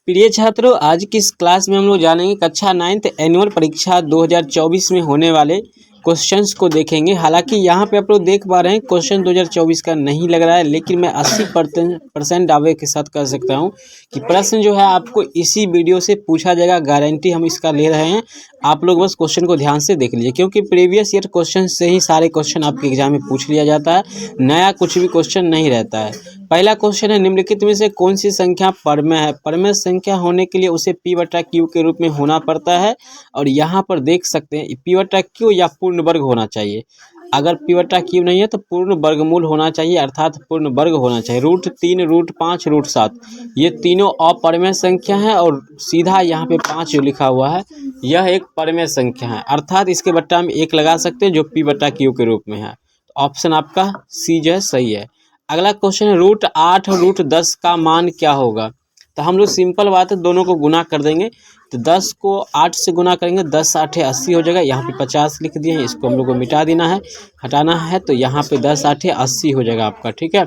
प्रिय छात्रों, आज की इस क्लास में हम लोग जानेंगे कक्षा 9th एनुअल परीक्षा 2024 में होने वाले क्वेश्चंस को देखेंगे। हालांकि यहाँ पे आप लोग देख पा रहे हैं क्वेश्चन 2024 का नहीं लग रहा है, लेकिन मैं 80% दावे के साथ कह सकता हूँ कि प्रश्न जो है आपको इसी वीडियो से पूछा जाएगा। गारंटी हम इसका ले रहे हैं। आप लोग बस क्वेश्चन को ध्यान से देख लीजिए, क्योंकि प्रीवियस ईयर क्वेश्चन से ही सारे क्वेश्चन आपके एग्जाम में पूछ लिया जाता है। नया कुछ भी क्वेश्चन नहीं रहता है। पहला क्वेश्चन है, निम्नलिखित में से कौन सी संख्या परमेय है? परमेय संख्या होने के लिए उसे P/Q के रूप में होना पड़ता है। और यहाँ पर देख सकते हैं P/Q या पूर्ण वर्ग होना चाहिए। अगर P/Q नहीं है तो पूर्ण वर्गमूल होना चाहिए, अर्थात पूर्ण वर्ग होना चाहिए। √3, √5, √7 ये तीनों अपरमेय संख्या है, और सीधा यहाँ पे 5 जो लिखा हुआ है यह एक परमेय संख्या है, अर्थात इसके बट्टा में 1 लगा सकते हैं जो P/Q के रूप में है। तो ऑप्शन आपका सी जो है सही है। अगला क्वेश्चन है, √8 और √10 का मान क्या होगा? तो हम लोग सिंपल बात है, दोनों को गुना कर देंगे। तो 10 को 8 से गुना करेंगे, 10 8 80 हो जाएगा। यहाँ पे 50 लिख दिए हैं, इसको हम लोग को मिटा देना है, हटाना है। तो यहाँ पे 10 8 80 हो जाएगा आपका, ठीक है।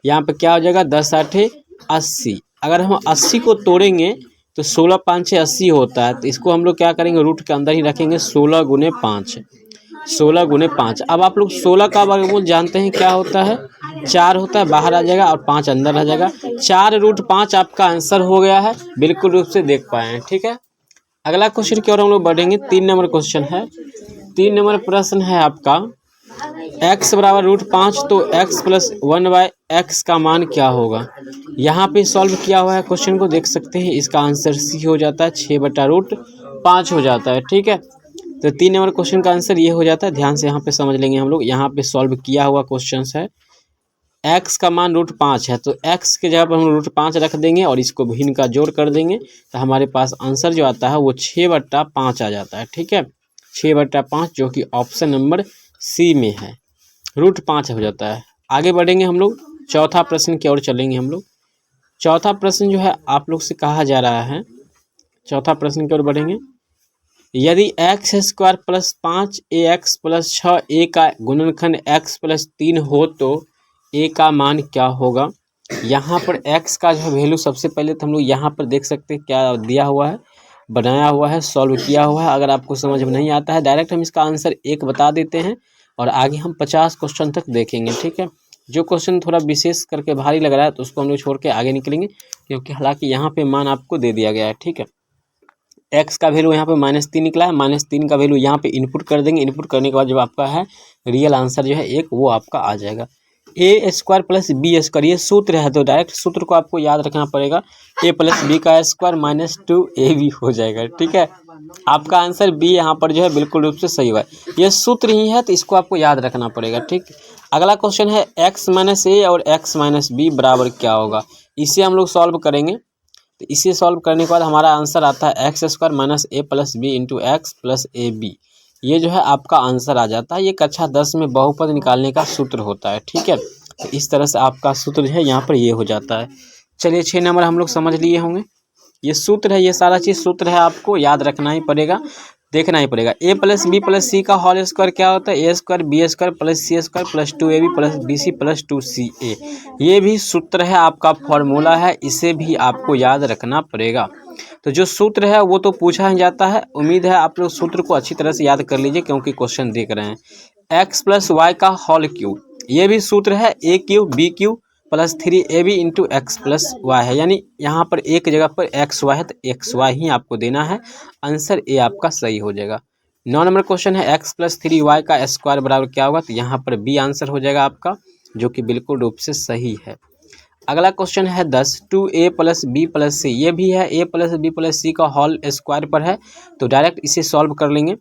यहाँ पे क्या हो जाएगा, 10 8 80। अगर हम 80 को तोड़ेंगे तो 16 5 80 होता है। तो इसको हम लोग क्या करेंगे, रूट के अंदर ही रखेंगे, 16 गुने 5, 16 गुने 5। अब आप लोग 16 का वर्गमूल जानते हैं क्या होता है, 4 होता है, बाहर आ जाएगा और 5 अंदर रह जाएगा। 4√5 आपका आंसर हो गया है, बिल्कुल रूप से देख पाए हैं, ठीक है। अगला क्वेश्चन की ओर हम लोग बढ़ेंगे। 3 नंबर क्वेश्चन है। 3 नंबर प्रश्न है आपका, x बराबर √5 तो x + 1/x का मान क्या होगा? यहाँ पे सॉल्व किया हुआ है क्वेश्चन को, देख सकते हैं। इसका आंसर सी हो जाता है, 6/√5 हो जाता है, ठीक है। तो 3 नंबर क्वेश्चन का आंसर ये हो जाता है। ध्यान से यहाँ पे समझ लेंगे हम लोग। यहाँ पे सॉल्व किया हुआ क्वेश्चन है। x का मान √5 है, तो x के जगह पर हम √5 रख देंगे और इसको भिन्न का जोड़ कर देंगे, तो हमारे पास आंसर जो आता है वो 6/5 आ जाता है, ठीक है। 6/5 जो कि ऑप्शन नंबर सी में है, √5 हो जाता है। आगे बढ़ेंगे हम लोग, चौथा प्रश्न की ओर चलेंगे हम लोग। चौथा प्रश्न जो है आप लोग से कहा जा रहा है, चौथा प्रश्न की ओर बढ़ेंगे। यदि x² + 5ax + 6a का गुणनखंड x + 3 हो तो a का मान क्या होगा? यहाँ पर x का जो वैल्यू सबसे पहले तो हम लोग यहाँ पर देख सकते हैं क्या दिया हुआ है, बनाया हुआ है, सॉल्व किया हुआ है। अगर आपको समझ में नहीं आता है, डायरेक्ट हम इसका आंसर 1 बता देते हैं और आगे हम 50 क्वेश्चन तक देखेंगे, ठीक है। जो क्वेश्चन थोड़ा विशेष करके भारी लग रहा है तो उसको हम लोग छोड़ के आगे निकलेंगे, क्योंकि हालांकि यहाँ पे मान आपको दे दिया गया है, ठीक है। x का वैल्यू यहाँ पे -3 निकला है, -3 का वैल्यू यहाँ पे इनपुट कर देंगे। इनपुट करने के बाद जब आपका है रियल आंसर जो है 1, वो आपका आ जाएगा। a² + b², ये सूत्र है, तो डायरेक्ट सूत्र को आपको याद रखना पड़ेगा। a + b² - 2ab हो जाएगा, ठीक है। आपका आंसर बी यहाँ पर जो है बिल्कुल रूप से सही हुआ है। ये सूत्र ही है, तो इसको आपको याद रखना पड़ेगा, ठीक। अगला क्वेश्चन है, x - a और x - b बराबर क्या होगा? इसे हम लोग सॉल्व करेंगे। तो इसे सॉल्व करने के बाद हमारा आंसर आता है x² - a + b × x + ab। ये जो है आपका आंसर आ जाता है। ये कक्षा 10 में बहुपद निकालने का सूत्र होता है, ठीक है। तो इस तरह से आपका सूत्र जो है यहाँ पर ये हो जाता है। चलिए 6 नंबर हम लोग समझ लिए होंगे। ये सूत्र है, ये सारा चीज़ सूत्र है, आपको याद रखना ही पड़ेगा, देखना ही पड़ेगा। a + b + c का होल स्क्वायर क्या होता है? a² b² + c² + 2ab + bc + 2ca। ये भी सूत्र है, आपका फॉर्मूला है, इसे भी आपको याद रखना पड़ेगा। तो जो सूत्र है वो तो पूछा ही जाता है। उम्मीद है आप लोग सूत्र को अच्छी तरह से याद कर लीजिए, क्योंकि क्वेश्चन देख रहे हैं। x + y का होल क्यूब, ये भी सूत्र है, a³ b³ + 3ab × x + y है, यानी यहाँ पर एक जगह पर xy है तो xy ही आपको देना है। आंसर ए आपका सही हो जाएगा। 9 नंबर क्वेश्चन है, x + 3y का स्क्वायर बराबर क्या होगा? तो यहाँ पर बी आंसर हो जाएगा आपका, जो कि बिल्कुल रूप से सही है। अगला क्वेश्चन है 10, 2a + b + c, ये भी है a + b + c का होल स्क्वायर पर है, तो डायरेक्ट इसे सॉल्व कर लेंगे।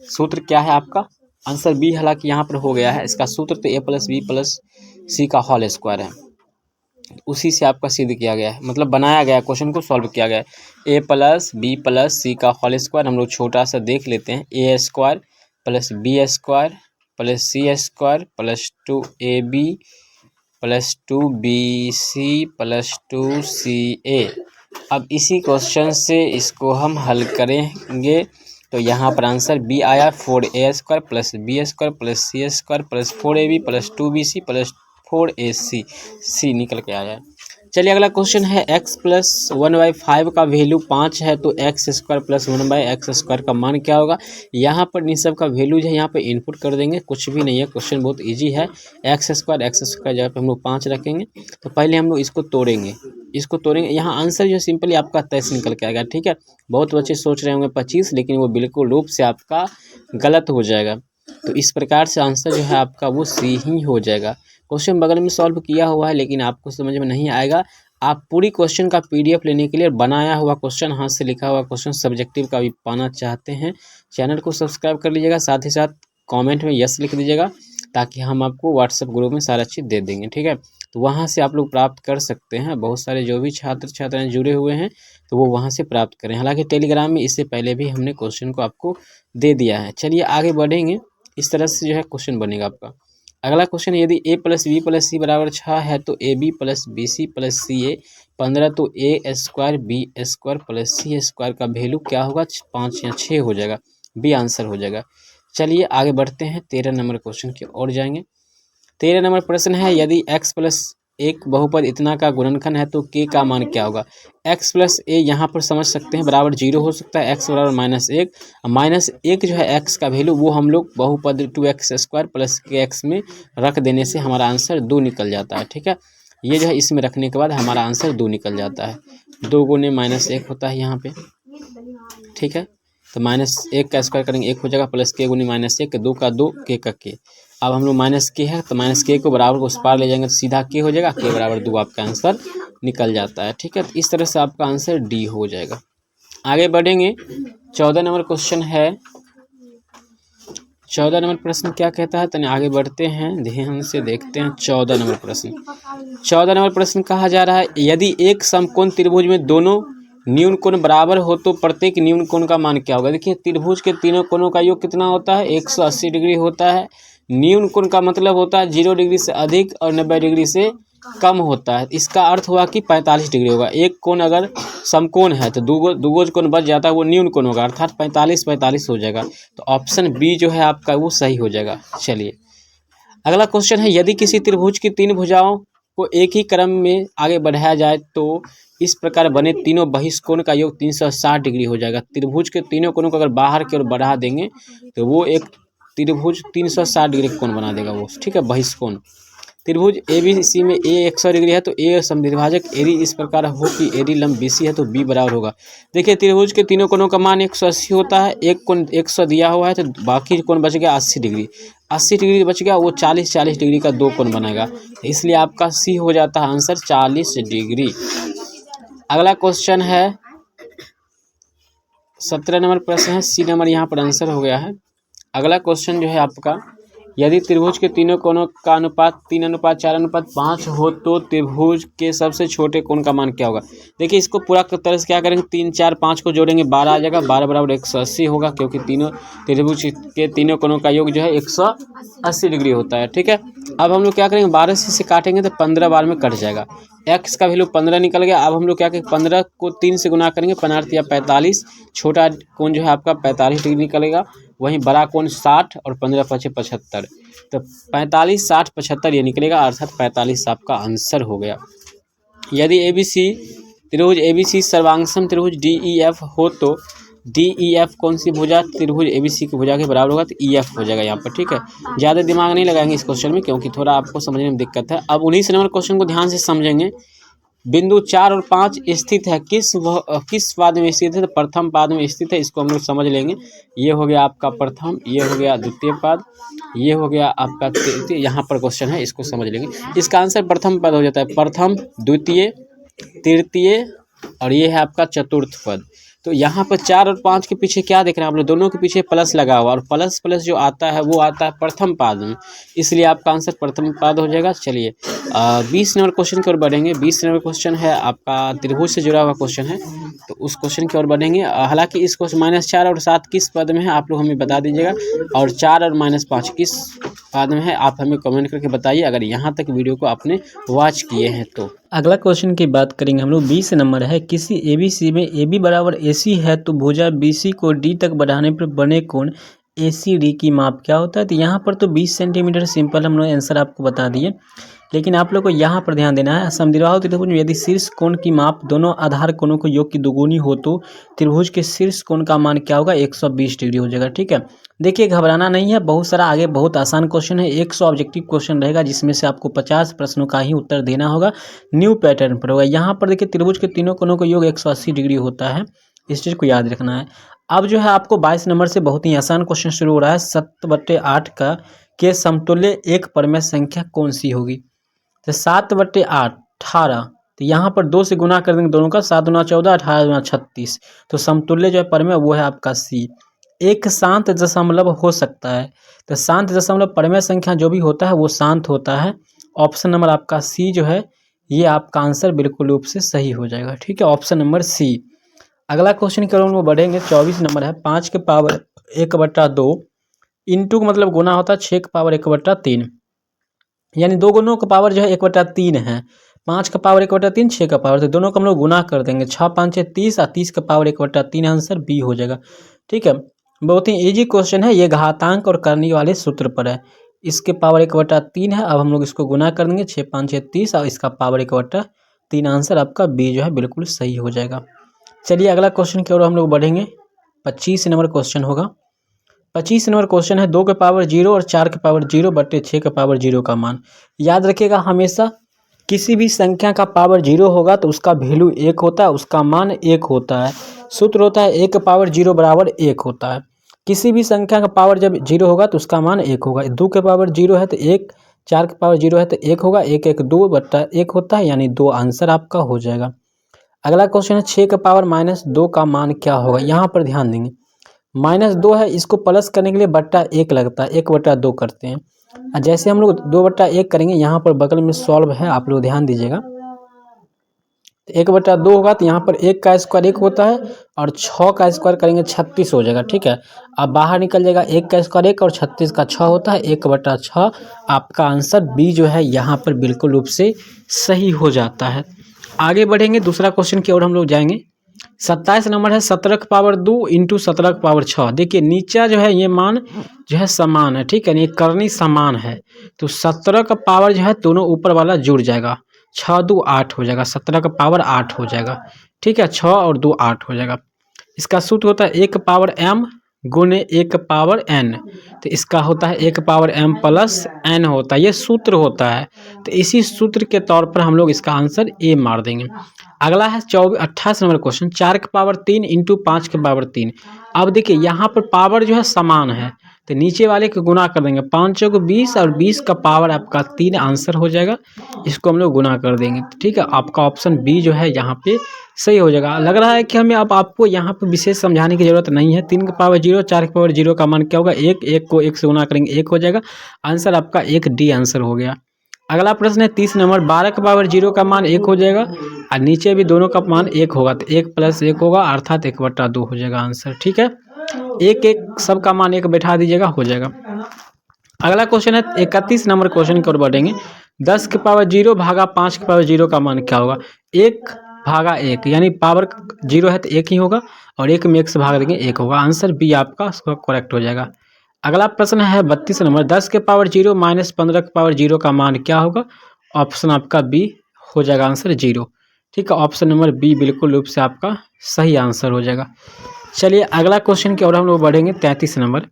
सूत्र क्या है आपका? आंसर बी हालांकि यहाँ पर हो गया है। इसका सूत्र तो a + b + c का होल स्क्वायर है, उसी से आपका सिद्ध किया गया है, मतलब बनाया गया, क्वेश्चन को सॉल्व किया गया है। a + b + c का होल स्क्वायर हम लोग छोटा सा देख लेते हैं। a² + b² + c² + 2ab + 2bc + 2ca। अब इसी क्वेश्चन से इसको हम हल करेंगे, तो यहाँ पर आंसर बी आया, 4a² + b² + c² + 4ab + 2bc + 4ac, सी निकल के आया। चलिए अगला क्वेश्चन है x प्लस 1/5 का वैल्यू 5 है तो x square plus 1/x square का मान क्या होगा। यहाँ पर इन सब का वैल्यू जो है यहाँ पे इनपुट कर देंगे, कुछ भी नहीं है, क्वेश्चन बहुत इजी है। x स्क्वायर जगह पे हम लोग 5 रखेंगे। तो पहले हम लोग इसको तोड़ेंगे, यहाँ आंसर जो सिंपली आपका 23 निकल के आएगा। ठीक है, बहुत बच्चे सोच रहे होंगे 25, लेकिन वो बिल्कुल रूप से आपका गलत हो जाएगा। तो इस प्रकार से आंसर जो है आपका वो सी ही हो जाएगा। क्वेश्चन बगल में सॉल्व किया हुआ है, लेकिन आपको समझ में नहीं आएगा। आप पूरी क्वेश्चन का PDF लेने के लिए बनाया हुआ क्वेश्चन, हाथ से लिखा हुआ क्वेश्चन सब्जेक्टिव का भी पाना चाहते हैं, चैनल को सब्सक्राइब कर लीजिएगा, साथ ही साथ कमेंट में यस लिख दीजिएगा, ताकि हम आपको व्हाट्सएप ग्रुप में सारा चीज़ दे देंगे। ठीक है, तो वहाँ से आप लोग प्राप्त कर सकते हैं। बहुत सारे जो भी छात्र छात्राएँ जुड़े हुए हैं तो वो वहाँ से प्राप्त करें। हालांकि टेलीग्राम में इससे पहले भी हमने क्वेश्चन को आपको दे दिया है। चलिए आगे बढ़ेंगे, इस तरह से जो है क्वेश्चन बनेगा आपका। अगला क्वेश्चन, यदि a + b + c बराबर 6 है तो ab + bc + ca 15 तो a square b square + c square का वैल्यू क्या होगा। 5 या 6 हो जाएगा, बी आंसर हो जाएगा। चलिए आगे बढ़ते हैं, 13 नंबर क्वेश्चन की ओर जाएंगे। 13 नंबर प्रश्न है, यदि x + 1 बहुपद इतना का गुणनखंड है तो k का मान क्या होगा। x + a यहाँ पर समझ सकते हैं बराबर 0 हो सकता है, x बराबर -1, -1 जो है x का वैल्यू वो हम लोग बहुपद 2x स्क्वायर + kx में रख देने से हमारा आंसर 2 निकल जाता है। ठीक है, ये जो है इसमें रखने के बाद हमारा आंसर 2 निकल जाता है। 2 गुने -1 होता है यहाँ पे। ठीक है, तो -1 का स्क्वायर करेंगे 1 हो जाएगा, प्लस k गुनी -1, 2 का 2, k का k। अब हम लोग -k है तो -k को बराबर को उस पार ले जाएंगे तो सीधा k हो जाएगा, k बराबर 2 आपका आंसर निकल जाता है। ठीक है, तो इस तरह से आपका आंसर डी हो जाएगा। आगे बढ़ेंगे, 14 नंबर क्वेश्चन है। 14 नंबर प्रश्न क्या कहता है, तो आगे बढ़ते हैं, ध्यान से देखते हैं। 14 नंबर प्रश्न कहा जा रहा है, यदि एक समकोण त्रिभुज में दोनों न्यून कोण बराबर हो तो प्रत्येक न्यून कोण का मान क्या होगा। देखिए, त्रिभुज के तीनों कोणों का योग कितना होता है, 180 डिग्री होता है। न्यून कोण का मतलब होता है 0 डिग्री से अधिक और 90 डिग्री से कम होता है। इसका अर्थ हुआ कि 45 डिग्री होगा। एक कोण अगर समकोण है तो दूगो कोण बच जाता है, वो न्यून कोण होगा, अर्थात 45 हो जाएगा। तो ऑप्शन बी जो है आपका वो सही हो जाएगा। चलिए अगला क्वेश्चन है, यदि किसी त्रिभुज की 3 भुजाओं को एक ही क्रम में आगे बढ़ाया जाए तो इस प्रकार बने तीनों बहिष्कोण का योग 360 डिग्री हो जाएगा। त्रिभुज के तीनों कोणों को अगर बाहर की ओर बढ़ा देंगे तो वो एक त्रिभुज 360 डिग्री कोण बना देगा वो। ठीक है, बहिष्कोण। त्रिभुज ABC में A 100 डिग्री है तो A समद्विभाजक AD इस प्रकार हो कि AD लंब BC है तो B बराबर होगा। देखिए, त्रिभुज के तीनों कोणों का मान 180 होता है, एक कोण 100 दिया हुआ है तो बाकी कोण बच गया 80 डिग्री। 80 डिग्री बच गया, वो 40 डिग्री का 2 कोण बनाएगा, इसलिए आपका सी हो जाता है आंसर 40 डिग्री। अगला क्वेश्चन है 17 नंबर प्रश्न है, सी नंबर यहाँ पर आंसर हो गया है। अगला क्वेश्चन जो है आपका, यदि त्रिभुज के तीनों कोणों का अनुपात 3:4:5 हो तो त्रिभुज के सबसे छोटे कोण का मान क्या होगा। देखिए, इसको पूरा तरह से क्या करेंगे, 3, 4, 5 को जोड़ेंगे 12 आ जाएगा, 12 बराबर 180 होगा, क्योंकि तीनों त्रिभुज के तीनों कोणों का योग जो है 180 डिग्री होता है। ठीक है, अब हम लोग क्या करेंगे, 12 से काटेंगे तो 15 बार में कट जाएगा। x का वैल्यू 15 निकल गया। अब हम लोग क्या करेंगे, 15 को 3 से गुना करेंगे, 15 या 45, छोटा कोण जो है आपका 45 डिग्री निकलेगा, वहीं बड़ा कोण 60 और 15 × 5 = 75, तो 45, 60, 75 ये निकलेगा, अर्थात 45 आपका आंसर हो गया। यदि त्रिभुज ABC सर्वांगसम त्रिभुज DEF हो तो DEF कौन सी भुजा त्रिभुज ABC की भुजा के बराबर होगा, तो EF हो जाएगा यहाँ पर। ठीक है, ज़्यादा दिमाग नहीं लगाएंगे इस क्वेश्चन में, क्योंकि थोड़ा आपको समझने में दिक्कत है। अब 19 नंबर क्वेश्चन को ध्यान से समझेंगे। बिंदु 4 और 5 स्थित है, किस पाद में स्थित है, तो प्रथम पाद में स्थित है। इसको हम लोग समझ लेंगे। ये हो गया आपका प्रथम, ये हो गया द्वितीय पाद, ये हो गया आपका तृतीय। यहाँ पर क्वेश्चन है, इसको समझ लेंगे। इसका आंसर प्रथम पद हो जाता है, प्रथम, द्वितीय, तृतीय और ये है आपका चतुर्थ पद। तो यहाँ पर 4 और 5 के पीछे क्या देख रहे हैं आप लोग, दोनों के पीछे प्लस लगा हुआ, और प्लस जो आता है वो आता है प्रथम पाद में, इसलिए आपका आंसर प्रथम पाद हो जाएगा। चलिए 20 नंबर क्वेश्चन की ओर बढ़ेंगे। 20 नंबर क्वेश्चन है आपका त्रिभुज से जुड़ा हुआ क्वेश्चन है, तो उस क्वेश्चन की ओर बढ़ेंगे। हालांकि इस क्वेश्चन -4 और 7 किस पद में है आप लोग हमें बता दीजिएगा, और 4 और -5 किस पद में है आप हमें कमेंट करके बताइए, अगर यहाँ तक वीडियो को आपने वॉच किए हैं तो। अगला क्वेश्चन की बात करेंगे हम लोग। 20 नंबर है, किसी ABC में AB बराबर AC है तो भुजा BC को D तक बढ़ाने पर बने कोण ACD की माप क्या होता है। तो यहाँ पर तो 20 सेंटीमीटर सिंपल हम लोग आंसर आपको बता दिए। लेकिन आप लोग को यहाँ पर ध्यान देना है, समद्विबाहु त्रिभुज में यदि शीर्ष कोण की माप दोनों आधार कोणों के योग की दोगुनी हो तो त्रिभुज के शीर्ष कोण का मान क्या होगा, 120 डिग्री हो जाएगा। ठीक है, देखिए घबराना नहीं है, बहुत सारा आगे बहुत आसान क्वेश्चन है। 100 ऑब्जेक्टिव क्वेश्चन रहेगा जिसमें से आपको 50 प्रश्नों का ही उत्तर देना होगा, न्यू पैटर्न पर होगा। यहाँ पर देखिए त्रिभुज के तीनों कोणों का योग 180 डिग्री होता है, इस चीज़ को याद रखना है। अब जो है आपको 22 नंबर से बहुत ही आसान क्वेश्चन शुरू हो रहा है। 7/8 का के समतुल्य एक परमेय संख्या कौन सी होगी। तो 7/8 18, तो यहाँ पर 2 से गुना कर देंगे दोनों का, 7 दूना 14, 18 दूना 36। तो समतुल्य जो है परमेय वो है आपका सी। एक शांत दशमलव हो सकता है, तो शांत दशमलव परमेय संख्या जो भी होता है वो शांत होता है। ऑप्शन नंबर आपका सी जो है ये आपका आंसर बिल्कुल रूप से सही हो जाएगा। ठीक है, ऑप्शन नंबर सी। अगला क्वेश्चन की ओर हम लोग बढ़ेंगे, 24 नंबर है। 5 के पावर 1/2 इंटू मतलब गुना होता है 6 के पावर 1/3, यानी दो गुणों का पावर जो है 1/3 है। 5 का पावर 1/3, 6 का पावर, तो दोनों को हम लोग गुना कर देंगे। 6 5 6 30 और 30 का पावर 1/3, आंसर बी हो जाएगा। ठीक है, बहुत ही इजी क्वेश्चन है, ये घातांक और करनी वाले सूत्र पर है। इसके पावर 1/3 है, अब हम लोग इसको गुना कर देंगे, 6 5 6 30 और इसका पावर 1/3, आंसर आपका बी जो है बिल्कुल सही हो जाएगा। चलिए अगला क्वेश्चन की ओर हम लोग बढ़ेंगे। 25 नंबर क्वेश्चन होगा। 25 नंबर क्वेश्चन है, 2 के पावर 0 और 4 के पावर 0 बटे 6 के पावर 0 का मान। याद रखिएगा हमेशा किसी भी संख्या का पावर 0 होगा तो उसका वैल्यू 1 होता है, उसका मान 1 होता है। सूत्र होता है 1 के पावर 0 बराबर 1 होता है। किसी भी संख्या का पावर जब 0 होगा तो उसका मान 1 होगा। 2 के पावर 0 है तो 1, 4 के पावर 0 है तो 1 होगा, 1 1 2 बटा 1 होता है, यानी 2 आंसर आपका हो जाएगा। अगला क्वेश्चन है, 6 के पावर -2 का मान क्या होगा। यहाँ पर ध्यान देंगे, -2 है, इसको प्लस करने के लिए बट्टा 1 लगता है, 1/2 करते हैं। जैसे हम लोग 2/1 करेंगे, यहाँ पर बगल में सॉल्व है, आप लोग ध्यान दीजिएगा। 1/2 होगा तो यहाँ पर 1 का स्क्वायर 1 होता है और 6 का स्क्वायर करेंगे 36 हो जाएगा। ठीक है, अब बाहर निकल जाएगा, 1 का स्क्वायर 1 और 36 का 6 होता है, 1/6। आपका आंसर बी जो है यहाँ पर बिल्कुल रूप से सही हो जाता है। आगे बढ़ेंगे, दूसरा क्वेश्चन की ओर हम लोग जाएंगे। 27 नंबर है, 17 के पावर 2 इंटू 17 के पावर 6। देखिए नीचा जो है ये मान जो है समान है, ठीक है, ये करनी समान है, तो 17 का पावर जो है दोनों ऊपर वाला जुड़ जाएगा, 6 2 8 हो जाएगा, 17 का पावर 8 हो जाएगा। ठीक है, 6 और 2 8 हो जाएगा। इसका सूत्र होता है 1 पावर m गुने 1 पावर n, तो इसका होता है 1 पावर m प्लस n होता है, ये सूत्र होता है। तो इसी सूत्र के तौर पर हम लोग इसका आंसर ए मार देंगे। अगला है 28 नंबर क्वेश्चन, 4 के पावर 3 इंटू 5 के पावर 3। अब देखिए यहाँ पर पावर जो है समान है, तो नीचे वाले को गुना कर देंगे, 5 चौक 20 और 20 का पावर आपका 3 आंसर हो जाएगा। इसको हम लोग गुना कर देंगे। ठीक है, आपका ऑप्शन बी जो है यहाँ पे सही हो जाएगा। लग रहा है कि हमें अब आपको यहाँ पे विशेष समझाने की जरूरत नहीं है। 3 के पावर 0, 4 के पावर 0 का मान क्या होगा, 1, 1 को 1 से गुना करेंगे 1 हो जाएगा, आंसर आपका 1 डी आंसर हो गया। अगला प्रश्न है 30 नंबर, 12 के पावर 0 का मान 1 हो जाएगा और नीचे भी दोनों का मान 1 होगा, तो 1 प्लस 1 होगा, अर्थात 1/2 हो जाएगा आंसर। ठीक है, 1 1 सबका मान 1 बैठा दीजिएगा, हो जाएगा। अगला क्वेश्चन है 31 नंबर क्वेश्चन की ओर बढ़ेंगे। 10 के पावर 0 भागा 5 के पावर 0 का मान क्या होगा। 1 भागा 1, यानी पावर 0 है तो 1 ही होगा, और 1 में 1 से भाग देंगे 1 होगा, आंसर बी आपका करेक्ट हो जाएगा। अगला प्रश्न है 32 नंबर, 10 के पावर 0 माइनस 15 के पावर 0 का मान क्या होगा। ऑप्शन आपका बी हो जाएगा आंसर 0। ठीक है, ऑप्शन नंबर बी बिल्कुल रूप से आपका सही आंसर हो जाएगा। चलिए अगला क्वेश्चन की ओर हम लोग बढ़ेंगे। 33 नंबर,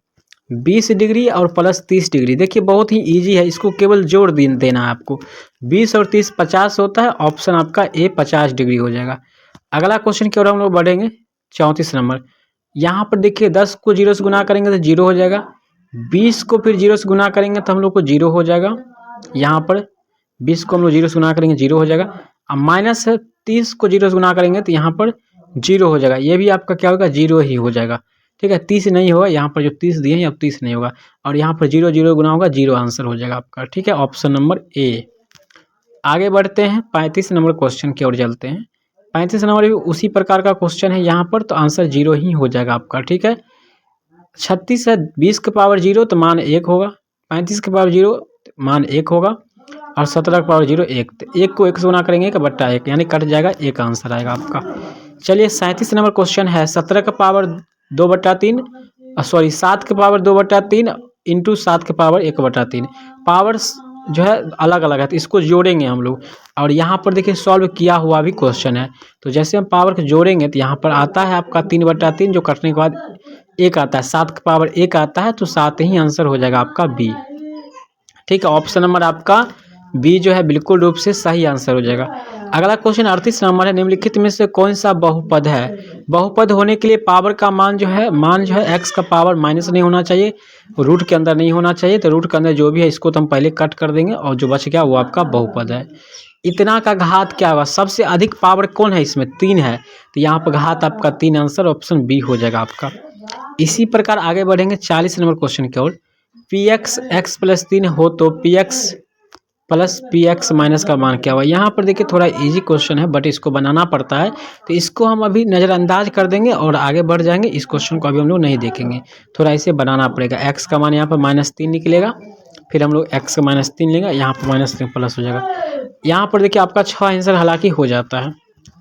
20 डिग्री और प्लस 30 डिग्री। देखिए बहुत ही इजी है, इसको केवल जोड़ देना है आपको। 20 और 30 50 होता है, ऑप्शन आपका ए 50 डिग्री हो जाएगा। अगला क्वेश्चन की ओर हम लोग बढ़ेंगे। 34 नंबर, यहाँ पर देखिए 10 को 0 से गुना करेंगे तो 0 हो जाएगा, 20 को फिर 0 से गुना करेंगे तो हम लोग को 0 हो जाएगा। यहाँ पर 20 को हम लोग 0 से गुना करेंगे 0 हो जाएगा, अब माइनस 30 को 0 से गुना करेंगे तो यहाँ पर 0 हो जाएगा, ये भी आपका क्या होगा 0 ही हो जाएगा। ठीक है, 30 नहीं होगा, यहाँ पर जो 30 दिए हैं अब 30 नहीं होगा, और यहाँ पर 0 0 गुना होगा 0 आंसर हो जाएगा आपका। ठीक है, ऑप्शन नंबर ए। आगे बढ़ते हैं 35 नंबर क्वेश्चन की ओर चलते हैं। 35 नंबर भी उसी प्रकार का क्वेश्चन है यहाँ पर, तो आंसर 0 ही हो जाएगा आपका। ठीक है, 36 है, 20 के पावर 0 तो मान 1 होगा, 35 के पावर 0 मान 1 होगा, और 17 के पावर 0 1, तो 1 को 1 से गुना करेंगे 1/1, यानी कट जाएगा, 1 आंसर आएगा आपका। चलिए 37 नंबर क्वेश्चन है, 17 का पावर 2/3 7 के पावर 2/3 इंटू 7 के पावर 1/3। पावर जो है अलग अलग है, तो इसको जोड़ेंगे हम लोग। और यहाँ पर देखिए सॉल्व किया हुआ भी क्वेश्चन है। तो जैसे हम पावर को जोड़ेंगे तो यहाँ पर आता है आपका 3/3, जो कटने के बाद 1 आता है, 7 का पावर 1 आता है, तो 7 ही आंसर हो जाएगा आपका बी। ठीक है, ऑप्शन नंबर आपका बी जो है बिल्कुल रूप से सही आंसर हो जाएगा। अगला क्वेश्चन 38 नंबर है, निम्नलिखित में से कौन सा बहुपद है। बहुपद होने के लिए पावर का मान जो है एक्स का पावर माइनस नहीं होना चाहिए, रूट के अंदर नहीं होना चाहिए। तो रूट के अंदर जो भी है इसको तो हम पहले कट कर देंगे और जो बच गया वो आपका बहुपद है। इतना का घात क्या होगा, सबसे अधिक पावर कौन है इसमें, 3 है, तो यहाँ पर घात आपका 3 आंसर ऑप्शन बी हो जाएगा आपका। इसी प्रकार आगे बढ़ेंगे 40 नंबर क्वेश्चन की ओर। पी एक्स एक्स प्लस 3 हो तो P x plus P x minus का मान क्या हुआ। यहाँ पर देखिए थोड़ा इजी क्वेश्चन है बट इसको बनाना पड़ता है, तो इसको हम अभी नज़रअंदाज कर देंगे और आगे बढ़ जाएंगे। इस क्वेश्चन को अभी हम लोग नहीं देखेंगे, थोड़ा इसे बनाना पड़ेगा। एक्स का मान यहाँ पर -3 निकलेगा, फिर हम लोग एक्स का -3 लेंगे, यहाँ पर -3 प्लस हो जाएगा। यहाँ पर देखिए आपका 6 आंसर हालांकि हो जाता है।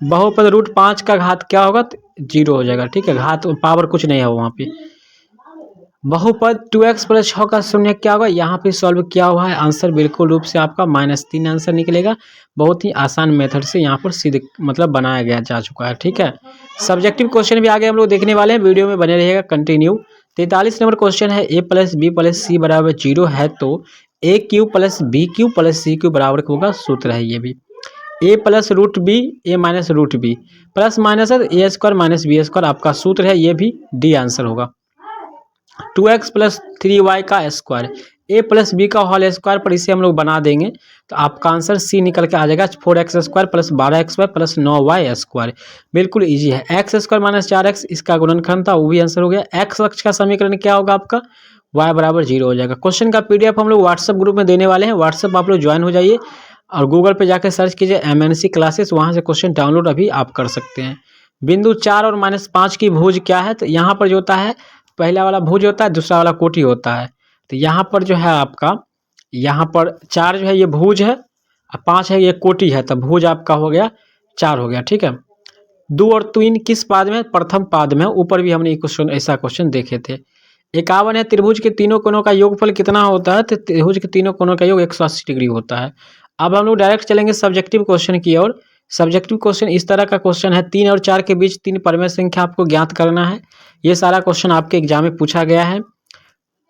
बहुपद √5 का घात क्या होगा, 0 हो जाएगा। ठीक है, घात पावर कुछ नहीं है वहाँ पे। बहुपद 2x + 6 का शून्य क्या होगा, यहाँ पे सॉल्व किया हुआ है, आंसर बिल्कुल रूप से आपका -3 आंसर निकलेगा। बहुत ही आसान मेथड से यहाँ पर सीधे मतलब बनाया गया जा चुका है। ठीक है, सब्जेक्टिव क्वेश्चन भी आगे हम लोग देखने वाले हैं, वीडियो में बने रहिएगा कंटिन्यू। 43 नंबर क्वेश्चन है, a + b + c = 0 है तो a³ + b³ + c³ बराबर होगा, सूत्र है ये भी। a + √b a - √b plus minus है a² - b² आपका सूत्र है, ये भी डी आंसर होगा। 2x + 3y का स्क्वायर a + b का होल स्क्वायर पर इसे हम लोग बना देंगे तो आपका आंसर सी निकल के आ जाएगा, 4x² + 12xy + 9y²। बिल्कुल इजी है। x² - 4x इसका गुणनखंड था, वो भी आंसर हो गया। x अक्ष का समीकरण क्या होगा आपका, y = 0 हो जाएगा। क्वेश्चन का PDF हम लोग व्हाट्सएप ग्रुप में देने वाले हैं, व्हाट्सएप आप लोग ज्वाइन हो जाइए और गूगल पे जाकर सर्च कीजिए MNC क्लासेस, वहाँ से क्वेश्चन डाउनलोड अभी आप कर सकते हैं। बिंदु 4 और -5 की भुज क्या है, तो यहाँ पर जो होता है पहला वाला भुज होता है, दूसरा वाला कोटि होता है। तो यहाँ पर जो है आपका, यहाँ पर 4 जो है ये भुज है और 5 है ये कोटि है, तो भुज आपका हो गया 4 हो गया। ठीक है, 2 और 3 किस पाद में, प्रथम पाद में। ऊपर भी हमने क्वेश्चन ऐसा क्वेश्चन देखे थे। 51 है, त्रिभुज के तीनों कोनों का योगफल कितना होता है, तो त्रिभुज के तीनों कोनों का योग 180 डिग्री होता है। अब हम लोग डायरेक्ट चलेंगे सब्जेक्टिव क्वेश्चन की ओर। सब्जेक्टिव क्वेश्चन इस तरह का क्वेश्चन है, 3 और 4 के बीच 3 परमेय संख्या आपको ज्ञात करना है। ये सारा क्वेश्चन आपके एग्जाम में पूछा गया है।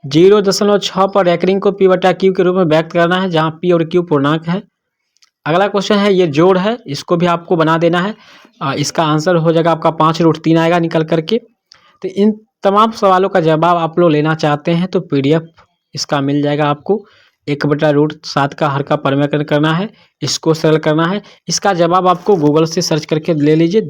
0.6 पर रैंकिंग को p/q के रूप में व्यक्त करना है, जहाँ p और q पूर्णांक है। अगला क्वेश्चन है, ये जोड़ है, इसको भी आपको बना देना है। इसका आंसर हो जाएगा आपका 5√3 आएगा निकल करके। तो इन तमाम सवालों का जवाब आप लोग लेना चाहते हैं तो PDF इसका मिल जाएगा आपको। 1/√7 का हर का परिमेयकरण करना है, इसको सरल करना है। इसका जवाब आपको गूगल से सर्च करके ले लीजिए।